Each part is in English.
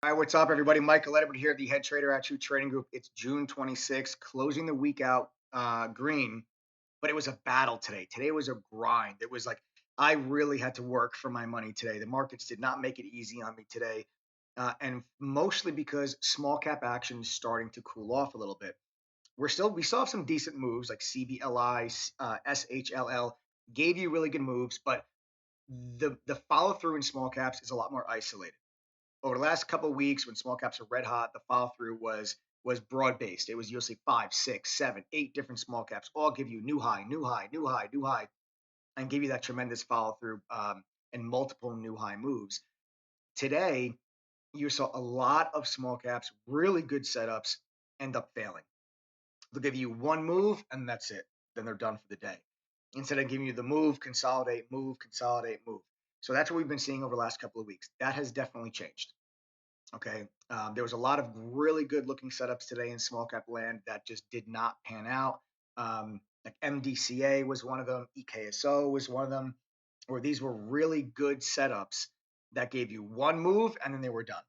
Hi, what's up, everybody? Michael Edward here, the head trader at True Trading Group. It's June 26th, closing the week out green, but it was a battle today. Today was a grind. It was like I really had to work for my money today. The markets did not make it easy on me today, and mostly because small cap action is starting to cool off a little bit. We still have some decent moves like CBLI, SHLL gave you really good moves, but the follow through in small caps is a lot more isolated over the last couple of weeks when small caps are red hot, the follow through was broad based. It was usually five, six, seven, eight different small caps, all give you new high, new high, new high, new high, and give you that tremendous follow through and multiple new high moves. Today, you saw a lot of small caps, really good setups, end up failing. They'll give you one move and that's it. Then they're done for the day. Instead of giving you the move, consolidate, move, consolidate, move. So that's what we've been seeing over the last couple of weeks. That has definitely changed. Okay. There was a lot of really good looking setups today in small cap land that just did not pan out. Like MDCA was one of them, EKSO was one of them, where these were really good setups that gave you one move and then they were done.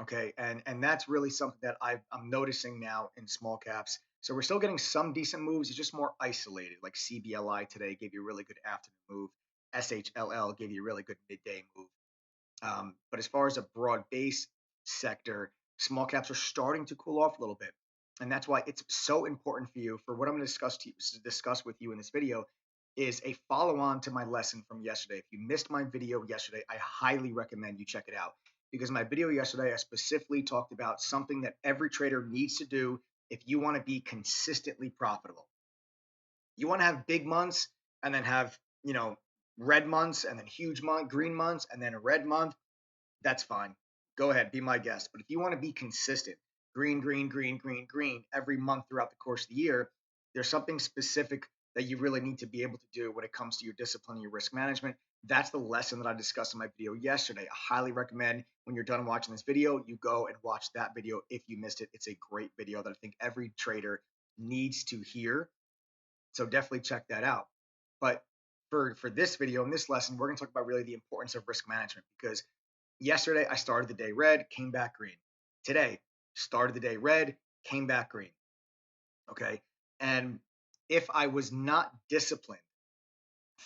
Okay. And that's really something that I'm noticing now in small caps. So we're still getting some decent moves. It's just more isolated. Like CBLI today gave you a really good afternoon move. SHLL gave you a really good midday move. But as far as a broad base sector, small caps are starting to cool off a little bit. And that's why it's so important for you for what I'm going to discuss with you in this video is a follow on to my lesson from yesterday. If you missed my video yesterday, I highly recommend you check it out because my video yesterday, I specifically talked about something that every trader needs to do if you want to be consistently profitable. You want to have big months and then have, red months and then huge month, green months and then a red month. That's fine. Go ahead, be my guest. But if you want to be consistent, green, green, green, green, green, every month throughout the course of the year, there's something specific that you really need to be able to do when it comes to your discipline and your risk management. That's the lesson that I discussed in my video yesterday. I highly recommend when you're done watching this video, you go and watch that video if you missed it. It's a great video that I think every trader needs to hear. So definitely check that out. But for this video and this lesson, we're going to talk about really the importance of risk management because yesterday, I started the day red, came back green. Today, started the day red, came back green. Okay. And if I was not disciplined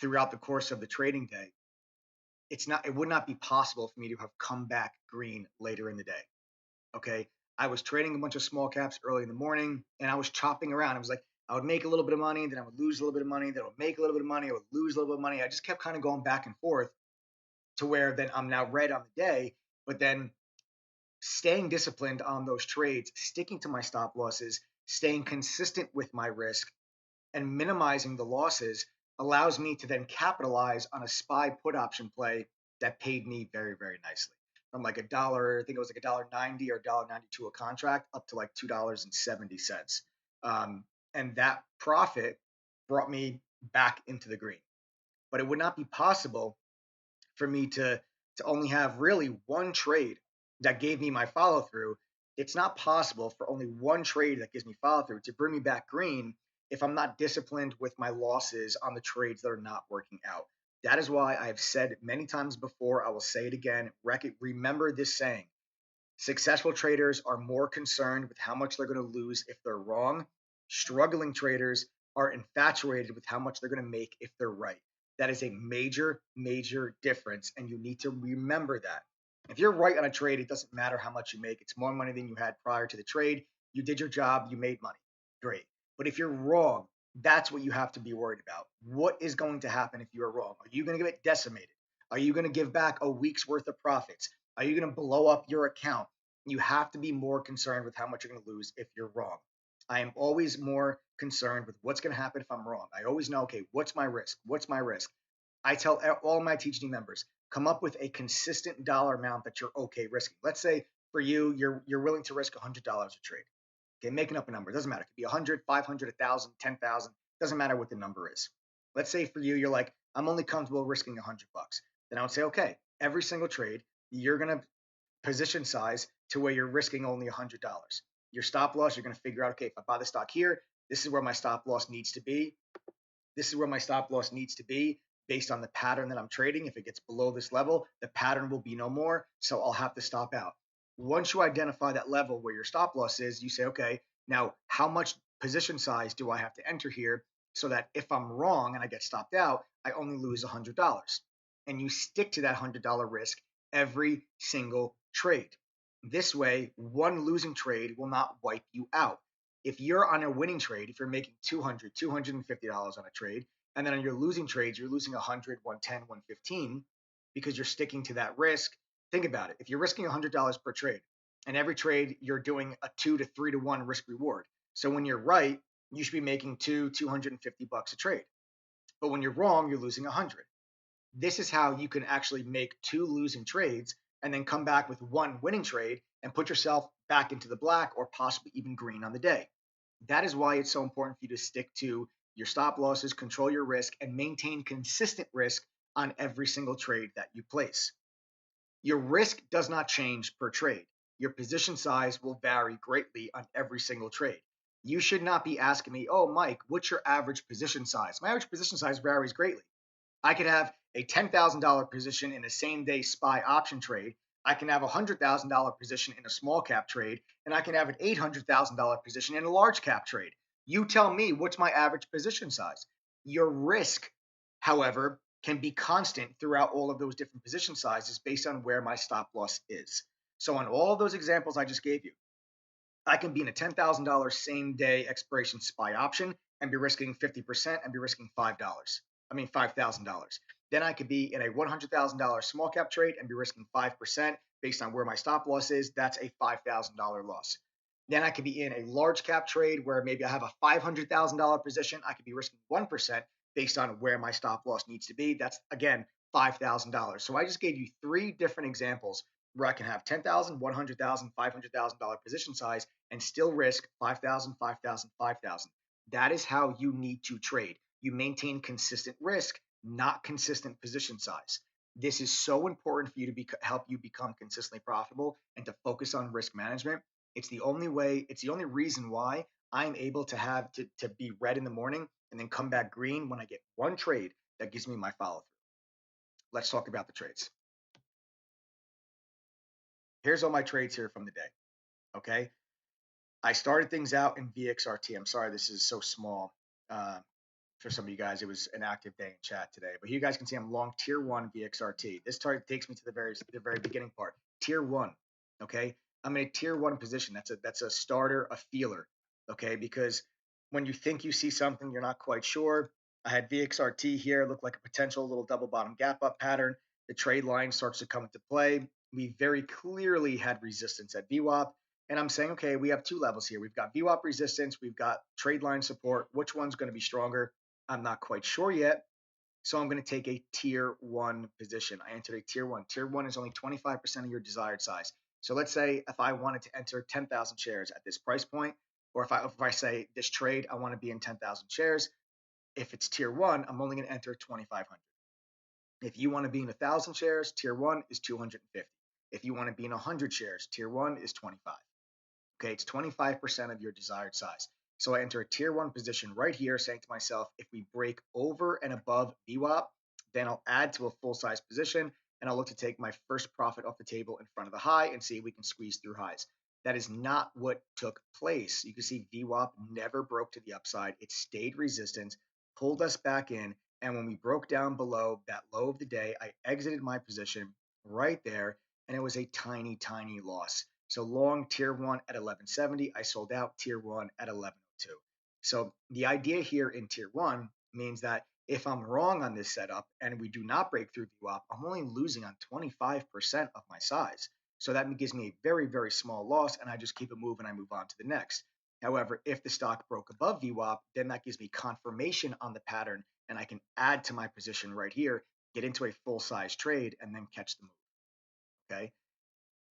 throughout the course of the trading day, it would not be possible for me to have come back green later in the day. Okay. I was trading a bunch of small caps early in the morning and I was chopping around. I was like, I would make a little bit of money, then I would lose a little bit of money, then I would make a little bit of money, I would lose a little bit of money. I just kept kind of going back and forth to where then I'm now red on the day, but then staying disciplined on those trades, sticking to my stop losses, staying consistent with my risk, and minimizing the losses allows me to then capitalize on a SPY put option play that paid me very, very nicely. From like a dollar, I think it was like $1.90 or $1.92 a contract up to like $2.70. And that profit brought me back into the green. But it would not be possible for me to only have really one trade that gave me my follow through. It's not possible for only one trade that gives me follow through to bring me back green if I'm not disciplined with my losses on the trades that are not working out. That is why I have said many times before, I will say it again. Remember this saying: successful traders are more concerned with how much they're going to lose if they're wrong. Struggling traders are infatuated with how much they're going to make if they're right. That is a major, major difference, and you need to remember that. If you're right on a trade, it doesn't matter how much you make. It's more money than you had prior to the trade. You did your job, you made money. Great. But if you're wrong, that's what you have to be worried about. What is going to happen if you are wrong? Are you going to get decimated? Are you going to give back a week's worth of profits? Are you going to blow up your account? You have to be more concerned with how much you're going to lose if you're wrong. I am always more concerned with what's going to happen if I'm wrong. I always know, okay, what's my risk? What's my risk? I tell all my teaching members, come up with a consistent dollar amount that you're okay risking. Let's say for you, you're willing to risk $100 a trade. Okay, making up a number. It doesn't matter. It could be 100, 500, 1,000, 10,000. Doesn't matter what the number is. Let's say for you, you're like, I'm only comfortable risking $100. Then I would say, okay, every single trade, you're going to position size to where you're risking only $100. Your stop loss, you're going to figure out, okay, if I buy the stock here, this is where my stop loss needs to be. This is where my stop loss needs to be based on the pattern that I'm trading. If it gets below this level, the pattern will be no more. So I'll have to stop out. Once you identify that level where your stop loss is, you say, okay, now how much position size do I have to enter here so that if I'm wrong and I get stopped out, I only lose $100. And you stick to that $100 risk every single trade. This way, one losing trade will not wipe you out. If you're on a winning trade, if you're making $200, $250 on a trade, and then on your losing trades, you're losing 100, 110, 115 because you're sticking to that risk. Think about it. If you're risking $100 per trade, and every trade you're doing a 2 to 3 to 1 risk reward. So when you're right, you should be making $250 a trade. But when you're wrong, you're losing 100. This is how you can actually make two losing trades and then come back with one winning trade and put yourself back into the black or possibly even green on the day. That is why it's so important for you to stick to your stop losses, control your risk, and maintain consistent risk on every single trade that you place. Your risk does not change per trade. Your position size will vary greatly on every single trade. You should not be asking me, oh, Mike, what's your average position size? My average position size varies greatly. I could have a $10,000 position in a same day SPY option trade. I can have a $100,000 position in a small cap trade, and I can have an $800,000 position in a large cap trade. You tell me what's my average position size. Your risk, however, can be constant throughout all of those different position sizes based on where my stop loss is. So on all of those examples I just gave you, I can be in a $10,000 same day expiration SPY option and be risking 50% and be risking $5,000. Then I could be in a $100,000 small cap trade and be risking 5% based on where my stop loss is. That's a $5,000 loss. Then I could be in a large cap trade where maybe I have a $500,000 position. I could be risking 1% based on where my stop loss needs to be. That's again $5,000. So I just gave you three different examples where I can have $10,000, $100,000, $500,000 position size and still risk 5,000, 5,000, 5,000. That is how you need to trade. You maintain consistent risk, not consistent position size. This is so important for you to help you become consistently profitable and to focus on risk management. It's the only way, it's the only reason why I'm able to have to be red in the morning and then come back green when I get one trade that gives me my follow through. Let's talk about the trades. Here's all my trades here from the day. Okay. I started things out in VXRT. I'm sorry, this is so small. For some of you guys, it was an active day in chat today. But you guys can see I'm long tier 1 VXRT. This target takes me to the very beginning part. Tier 1, okay? I'm in a tier 1 position. That's a starter, a feeler, okay? Because when you think you see something, you're not quite sure. I had VXRT here, looked like a potential little double bottom gap up pattern. The trade line starts to come into play. We very clearly had resistance at VWAP. And I'm saying, okay, we have two levels here. We've got VWAP resistance. We've got trade line support. Which one's going to be stronger? I'm not quite sure yet. So I'm going to take a tier 1 position. I entered a tier 1. Tier 1 is only 25% of your desired size. So let's say if I wanted to enter 10,000 shares at this price point, or if I say this trade, I want to be in 10,000 shares. If it's tier 1, I'm only going to enter 2,500. If you want to be in 1,000 shares, tier 1 is 250. If you want to be in 100 shares, tier 1 is 25. Okay, it's 25% of your desired size. So I enter a tier 1 position right here, saying to myself, if we break over and above VWAP, then I'll add to a full size position and I'll look to take my first profit off the table in front of the high and see if we can squeeze through highs. That is not what took place. You can see VWAP never broke to the upside. It stayed resistant, pulled us back in. And when we broke down below that low of the day, I exited my position right there and it was a tiny, tiny loss. So long tier 1 at 1170, I sold out tier 1 at 1102. So the idea here in tier 1 means that if I'm wrong on this setup and we do not break through VWAP, I'm only losing on 25% of my size. So that gives me a very, very small loss and I just keep it moving. I move on to the next. However, if the stock broke above VWAP, then that gives me confirmation on the pattern and I can add to my position right here, get into a full size trade and then catch the move. Okay.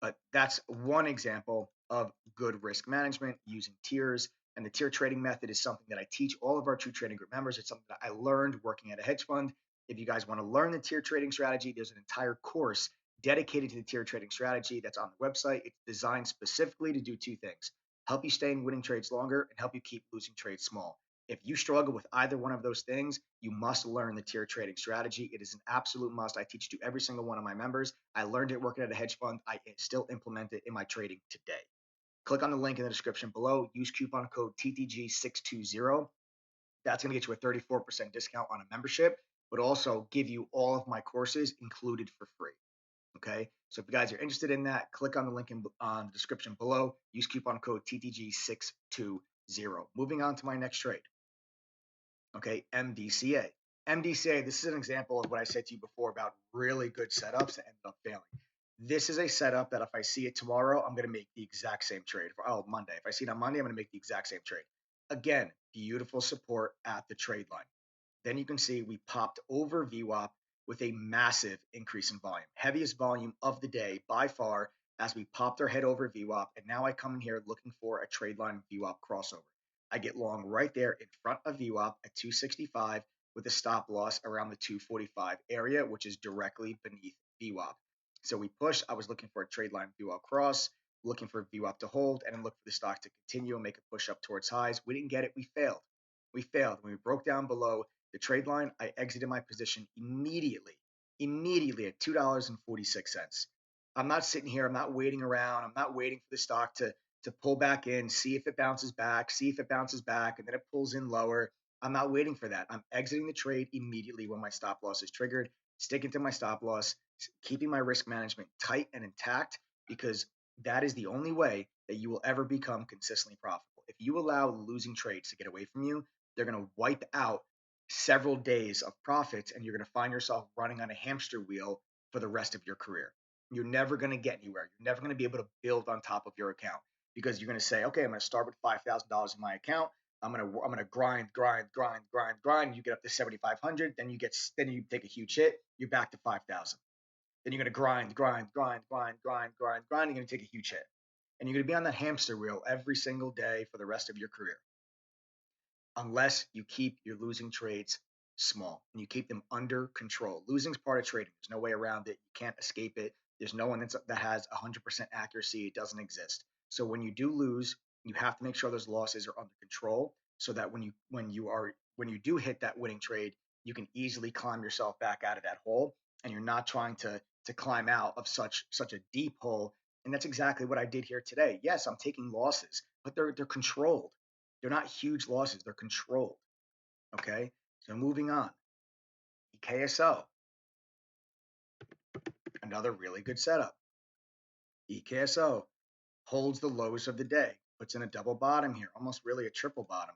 But that's one example of good risk management using tiers. And the tier trading method is something that I teach all of our True Trading Group members. It's something that I learned working at a hedge fund. If you guys want to learn the tier trading strategy, there's an entire course dedicated to the tier trading strategy that's on the website. It's designed specifically to do two things: help you stay in winning trades longer and help you keep losing trades small. If you struggle with either one of those things, you must learn the tier trading strategy. It is an absolute must. I teach it to every single one of my members. I learned it working at a hedge fund. I still implement it in my trading today. Click on the link in the description below. Use coupon code TTG620. That's going to get you a 34% discount on a membership, but also give you all of my courses included for free. Okay. So if you guys are interested in that, click on the link on the description below. Use coupon code TTG620. Moving on to my next trade. Okay. MDCA. MDCA, this is an example of what I said to you before about really good setups that ended up failing. This is a setup that if I see it tomorrow, I'm going to make the exact same trade. Monday. If I see it on Monday, I'm going to make the exact same trade. Again, beautiful support at the trade line. Then you can see we popped over VWAP with a massive increase in volume. Heaviest volume of the day by far as we popped our head over VWAP. And now I come in here looking for a trade line VWAP crossover. I get long right there in front of VWAP at 265 with a stop loss around the 245 area, which is directly beneath VWAP. So we pushed. I was looking for a trade line VWAP cross, looking for VWAP to hold, and then look for the stock to continue and make a push up towards highs. We didn't get it. We failed. We failed. When we broke down below the trade line, I exited my position immediately at $2.46. I'm not sitting here. I'm not waiting around. I'm not waiting for the stock to pull back in, see if it bounces back, and then it pulls in lower. I'm not waiting for that. I'm exiting the trade immediately when my stop loss is triggered, sticking to my stop loss, keeping my risk management tight and intact, because that is the only way that you will ever become consistently profitable. If you allow losing trades to get away from you, they're going to wipe out several days of profits, and you're going to find yourself running on a hamster wheel for the rest of your career. You're never going to get anywhere. You're never going to be able to build on top of your account, because you're going to say, okay, I'm going to start with $5,000 in my account. I'm gonna grind. You get up to 7,500, then you take a huge hit. You're back to 5,000. Then you're gonna grind. You're gonna take a huge hit, and you're gonna be on that hamster wheel every single day for the rest of your career, unless you keep your losing trades small and you keep them under control. Losing is part of trading. There's no way around it. You can't escape it. There's no one that has 100% accuracy. It doesn't exist. So when you do lose, you have to make sure those losses are under control, so that when you do hit that winning trade, you can easily climb yourself back out of that hole, and you're not trying to climb out of such a deep hole. And that's exactly what I did here today. Yes, I'm taking losses, but they're controlled. They're not huge losses. They're controlled. Okay. So moving on. EKSO, another really good setup. EKSO holds the lows of the day, puts in a double bottom here, almost really a triple bottom.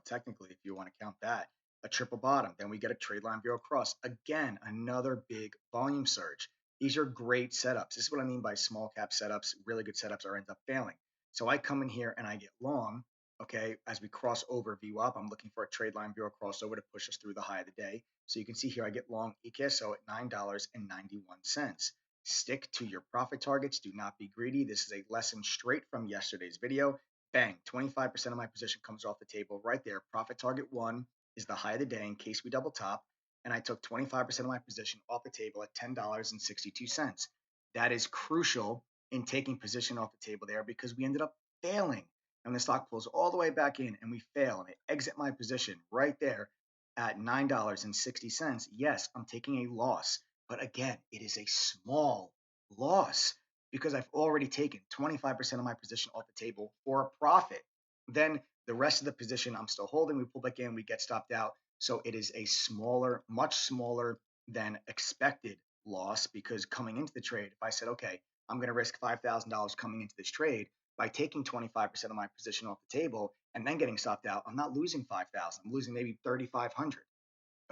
Technically, if you want to count that, a triple bottom. Then we get a trade line VO cross. Again, another big volume surge. These are great setups. This is what I mean by small cap setups. Really good setups are end up failing. So I come in here and I get long. Okay, as we cross over VWAP, I'm looking for a trade line VO crossover to push us through the high of the day. So you can see here I get long EKSO at $9.91. Stick to your profit targets. Do not be greedy. This is a lesson straight from yesterday's video. Bang, 25% of my position comes off the table right there. Profit target 1 is the high of the day in case we double top. And I took 25% of my position off the table at $10.62. That is crucial in taking position off the table there, because we ended up failing. And the stock pulls all the way back in and we fail. And I exit my position right there at $9.60. Yes, I'm taking a loss. But again, it is a small loss, because I've already taken 25% of my position off the table for a profit. Then the rest of the position I'm still holding. We pull back in, we get stopped out. So it is a smaller, much smaller than expected loss, because coming into the trade, if I said, okay, I'm going to risk $5,000 coming into this trade, by taking 25% of my position off the table and then getting stopped out, I'm not losing 5,000. I'm losing maybe 3,500.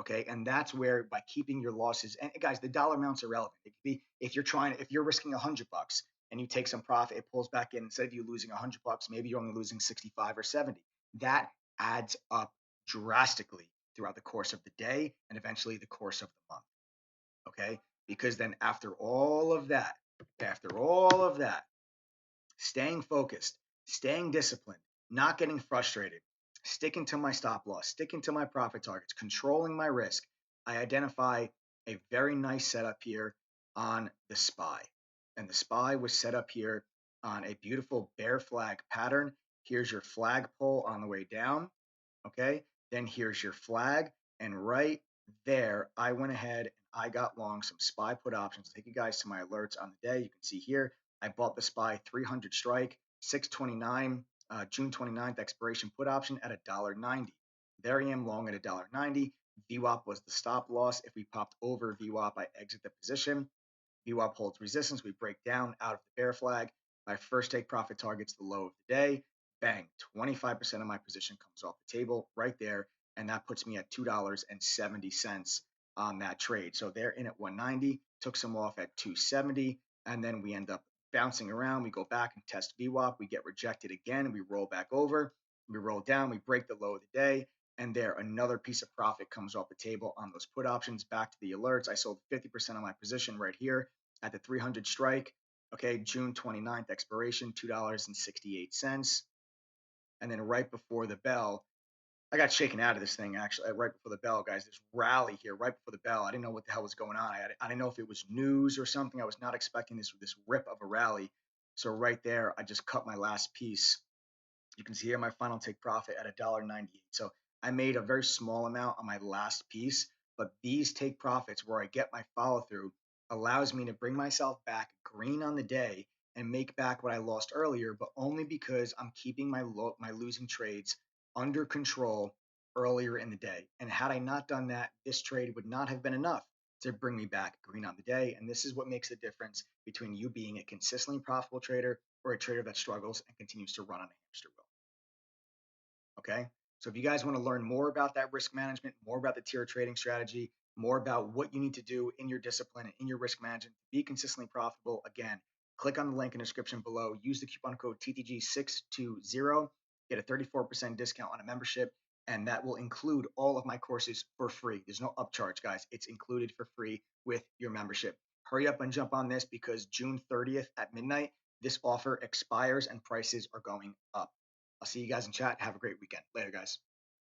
Okay. And that's where, by keeping your losses, and guys, the dollar amounts are relevant. It could be, if you're risking $100 and you take some profit, it pulls back in. Instead of you losing $100, maybe you're only losing 65 or 70. That adds up drastically throughout the course of the day and eventually the course of the month. Okay. Because then after all of that, staying focused, staying disciplined, not getting frustrated, sticking to my stop loss, sticking to my profit targets, controlling my risk, I identify a very nice setup here on the SPY. And the SPY was set up here on a beautiful bear flag pattern. Here's your flagpole on the way down. Okay. Then here's your flag. And right there, I went ahead and I got long some SPY put options. I'll take you guys to my alerts on the day. You can see here, I bought the SPY 300 strike, 629, June 29th expiration put option at $1.90. There I am long at $1.90. VWAP was the stop loss. If we popped over VWAP, I exit the position. VWAP holds resistance. We break down out of the bear flag. My first take profit targets the low of the day. Bang, 25% of my position comes off the table right there. And that puts me at $2.70 on that trade. So they're in at 190, took some off at 270. And then we end up bouncing around. We go back and test VWAP. We get rejected again. We roll back over. We roll down. We break the low of the day. And there, another piece of profit comes off the table on those put options. Back to the alerts. I sold 50% of my position right here at the 300 strike. Okay, June 29th expiration, $2.68. And then right before the bell, I got shaken out of this thing actually right before the bell, guys. This rally here right before the bell. I didn't know what the hell was going on. I didn't know if it was news or something. I was not expecting this rip of a rally. So right there, I just cut my last piece. You can see here my final take profit at $1.98. So I made a very small amount on my last piece, but these take profits where I get my follow through allows me to bring myself back green on the day and make back what I lost earlier, but only because I'm keeping my losing trades under control earlier in the day. And had I not done that, this trade would not have been enough to bring me back green on the day. And this is what makes the difference between you being a consistently profitable trader or a trader that struggles and continues to run on a hamster wheel. Okay. So if you guys want to learn more about that risk management, more about the tier trading strategy, more about what you need to do in your discipline and in your risk management to be consistently profitable, again, click on the link in the description below. Use the coupon code TTG620. Get a 34% discount on a membership. And that will include all of my courses for free. There's no upcharge, guys. It's included for free with your membership. Hurry up and jump on this because June 30th at midnight, this offer expires and prices are going up. I'll see you guys in chat. Have a great weekend. Later, guys.